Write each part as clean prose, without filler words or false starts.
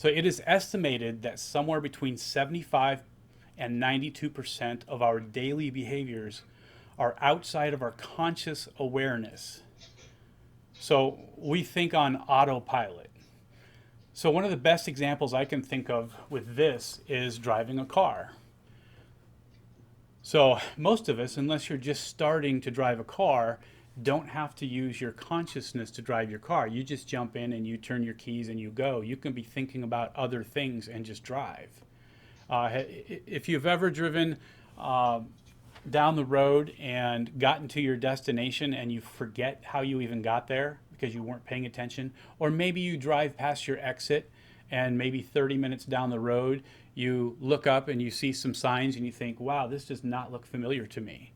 So it is estimated that somewhere between 75 and 92% of our daily behaviors are outside of our conscious awareness. So we think on autopilot. So one of the best examples I can think of with this is driving a car. So most of us, unless you're just starting to drive a car, don't have to use your consciousness to drive your car. You just jump in and you turn your keys and you go. You can be thinking about other things and just drive. If you've ever driven down the road and gotten to your destination and you forget how you even got there because you weren't paying attention, or maybe you drive past your exit and maybe 30 minutes down the road you look up and you see some signs and you think, wow, this does not look familiar to me.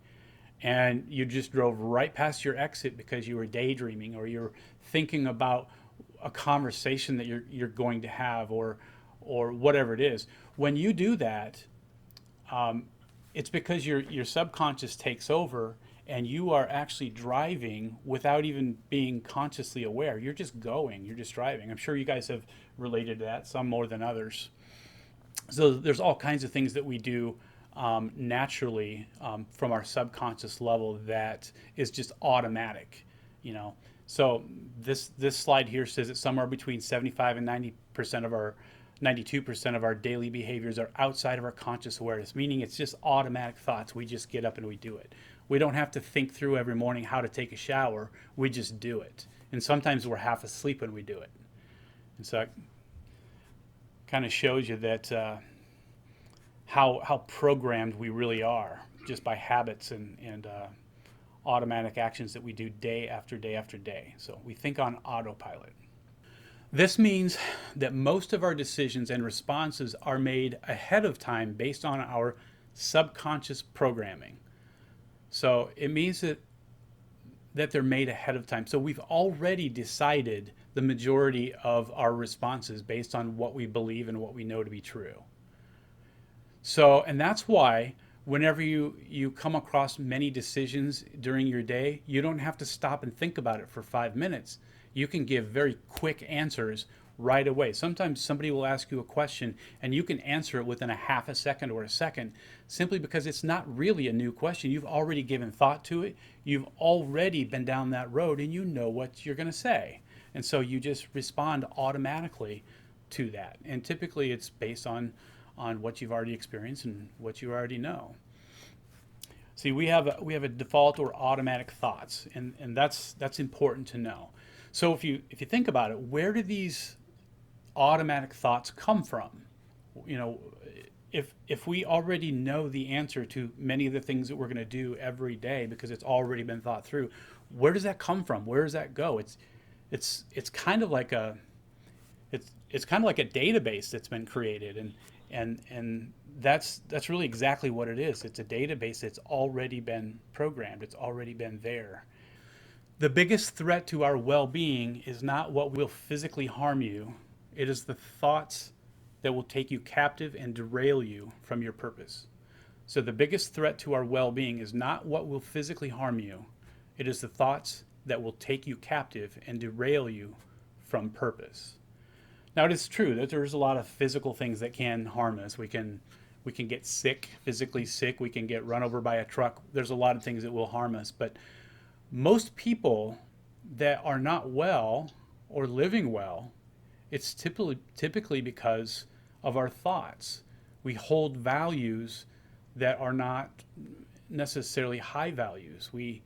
And you just drove right past your exit because you were daydreaming or you're thinking about a conversation that you're going to have, or whatever it is. When you do that, it's because your subconscious takes over and you are actually driving without even being consciously aware. You're just going, you're just driving. I'm sure you guys have related to that, some more than others. So there's all kinds of things that we do naturally from our subconscious level that is just automatic, you know. So this slide here says that somewhere between 75 and 90% of our 92% of our daily behaviors are outside of our conscious awareness, meaning it's just automatic thoughts. We just get up and we do it. We don't have to think through every morning how to take a shower. We just do it. And sometimes we're half asleep when we do it. And so it kind of shows you that how programmed we really are just by habits and automatic actions that we do day after day after day. So we think on autopilot. This means that most of our decisions and responses are made ahead of time based on our subconscious programming. So it means that they're made ahead of time. So we've already decided the majority of our responses based on what we believe and what we know to be true. So, and that's why whenever you come across many decisions during your day, you don't have to stop and think about it for 5 minutes. You can give very quick answers right away. Sometimes somebody will ask you a question and you can answer it within a half a second or a second, simply because it's not really a new question. You've already given thought to it. You've already been down that road and you know what you're going to say. And so you just respond automatically to that. And typically it's based on what you've already experienced and what you already know. See, we have a default or automatic thoughts, and that's important to know. So if you think about it, where do these automatic thoughts come from? You know, if we already know the answer to many of the things that we're going to do every day because it's already been thought through, where does that come from? Where does that go? It's kind of like a database that's been created, and that's really exactly what it is. It's a database that's already been programmed. It's already been there. The biggest threat to our well-being is not what will physically harm you. It is the thoughts that will take you captive and derail you from your purpose. So the biggest threat to our well-being is not what will physically harm you. It is the thoughts that will take you captive and derail you from purpose. Now, it is true that there's a lot of physical things that can harm us. We can get sick, physically sick. We can get run over by a truck. There's a lot of things that will harm us. But most people that are not well or living well, it's typically because of our thoughts. We hold values that are not necessarily high values. We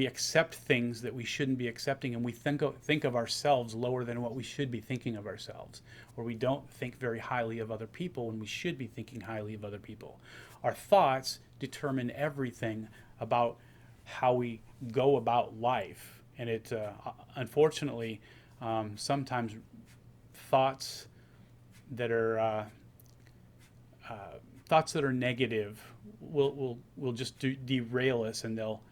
accept things that we shouldn't be accepting, and we think of ourselves lower than what we should be thinking of ourselves. Or we don't think very highly of other people when we should be thinking highly of other people. Our thoughts determine everything about how we go about life, and it unfortunately sometimes thoughts that are negative will just derail us, and they'll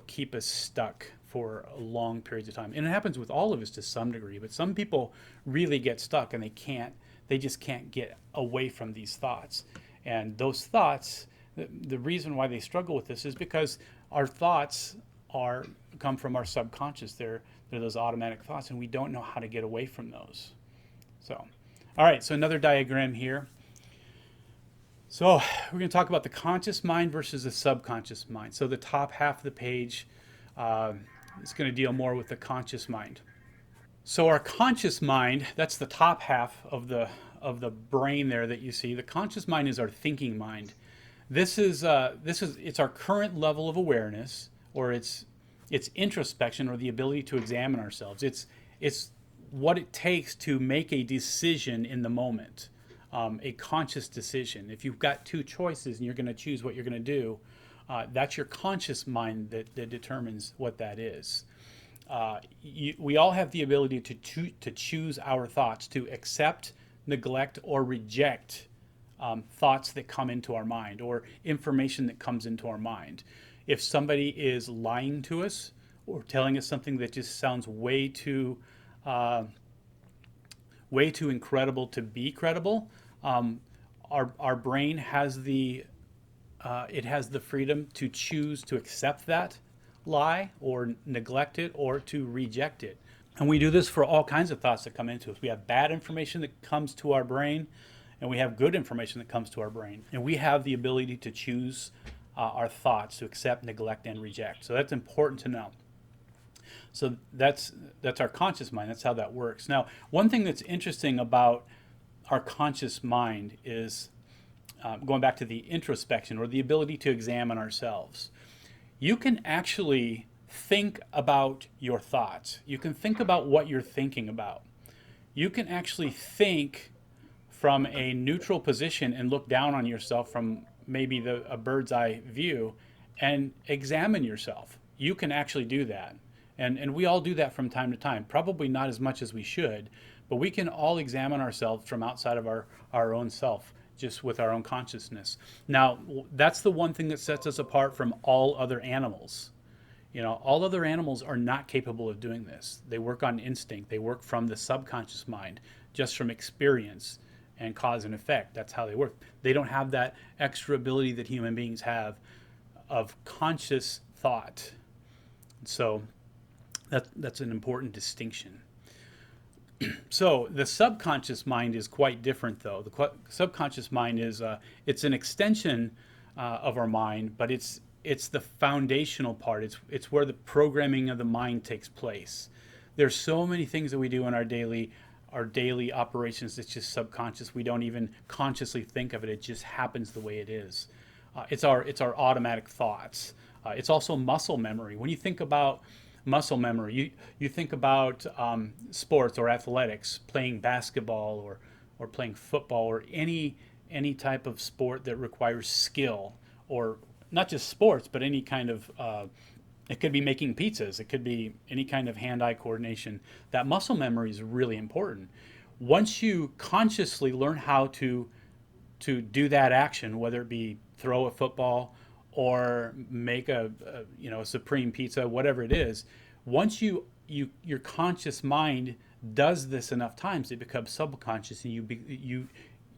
keep us stuck for long periods of time. And it happens with all of us to some degree, but some people really get stuck and they just can't get away from these thoughts. And those thoughts, the reason why they struggle with this is because our thoughts come from our subconscious. They're those automatic thoughts, and we don't know how to get away from those. So All right, so another diagram here. So we're going to talk about the conscious mind versus the subconscious mind. So the top half of the page uh, is going to deal more with the conscious mind. So our conscious mind, that's the top half of the brain there that you see. The conscious mind is our thinking mind. This is it's our current level of awareness, or it's introspection, or the ability to examine ourselves. It's what it takes to make a decision in the moment, a conscious decision. If you've got two choices and you're going to choose what you're going to do, that's your conscious mind that determines what that is. We all have the ability to choose our thoughts, to accept, neglect, or reject thoughts that come into our mind, or information that comes into our mind. If somebody is lying to us or telling us something that just sounds uh, way too incredible to be credible, our brain has it has the freedom to choose to accept that lie, or neglect it, or to reject it. And we do this for all kinds of thoughts that come into us. We have bad information that comes to our brain, and we have good information that comes to our brain. And we have the ability to choose our thoughts, to accept, neglect, and reject. So that's important to know. So that's our conscious mind. That's how that works. Now, one thing that's interesting about our conscious mind is going back to the introspection, or the ability to examine ourselves. You can actually think about your thoughts. You can think about what you're thinking about. You can actually think from a neutral position and look down on yourself from maybe a bird's eye view and examine yourself. You can actually do that. And we all do that from time to time. Probably not as much as we should, but we can all examine ourselves from outside of our own self, just with our own consciousness. Now, that's the one thing that sets us apart from all other animals. All other animals are not capable of doing this. They work on instinct. They work from the subconscious mind, just from experience and cause and effect. That's how they work. They don't have that extra ability that human beings have of conscious thought. So that's an important distinction. So the subconscious mind is quite different, though. The subconscious mind is it's an extension of our mind, but it's the foundational part. It's where the programming of the mind takes place. There's so many things that we do in our daily operations that's just subconscious. We don't even consciously think of it. It just happens the way it is. It's our automatic thoughts. It's also muscle memory. When you think about muscle memory, you think about sports or athletics, playing basketball or playing football, or any type of sport that requires skill, or not just sports, but any kind of it could be making pizzas. It could be any kind of hand-eye coordination. That muscle memory is really important. Once you consciously learn how to do that action, whether it be throw a football or make a supreme pizza, whatever it is, once your conscious mind does this enough times, it becomes subconscious, and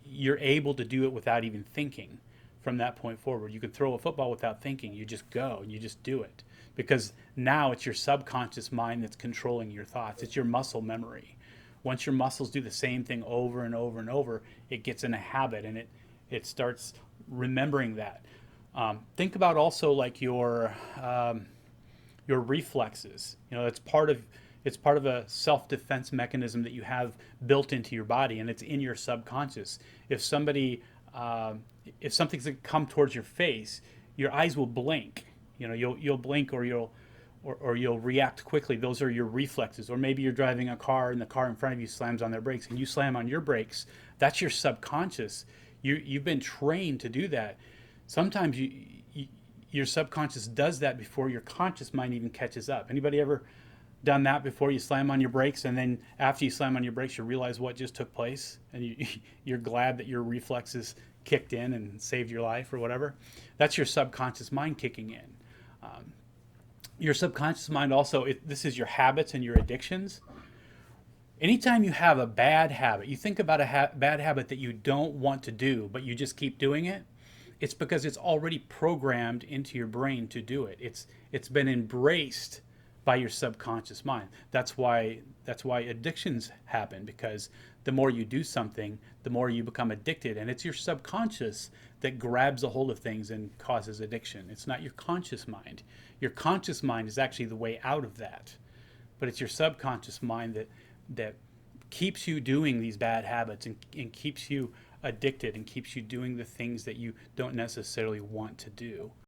you're able to do it without even thinking. From that point forward, you can throw a football without thinking. You just go and you just do it, because now it's your subconscious mind that's controlling your thoughts. It's your muscle memory. Once your muscles do the same thing over and over and over, it gets in a habit, and it starts remembering that. Think about also like your reflexes. It's part of a self-defense mechanism that you have built into your body, and it's in your subconscious. If something's to come towards your face, your eyes will blink. You'll blink, or you'll react quickly. Those are your reflexes. Or maybe you're driving a car and the car in front of you slams on their brakes and you slam on your brakes. That's your subconscious. You've been trained to do that. Sometimes your subconscious does that before your conscious mind even catches up. Anybody ever done that before? You slam on your brakes, and then after you slam on your brakes, you realize what just took place, and you're glad that your reflexes kicked in and saved your life or whatever. That's your subconscious mind kicking in. Your subconscious mind also, this is your habits and your addictions. Anytime you have a bad habit, you think about a bad habit that you don't want to do, but you just keep doing it, it's because it's already programmed into your brain to do it. It's been embraced by your subconscious mind. That's why addictions happen, because the more you do something, the more you become addicted. And it's your subconscious that grabs a hold of things and causes addiction. It's not your conscious mind. Your conscious mind is actually the way out of that. But it's your subconscious mind that keeps you doing these bad habits and keeps you addicted and keeps you doing the things that you don't necessarily want to do.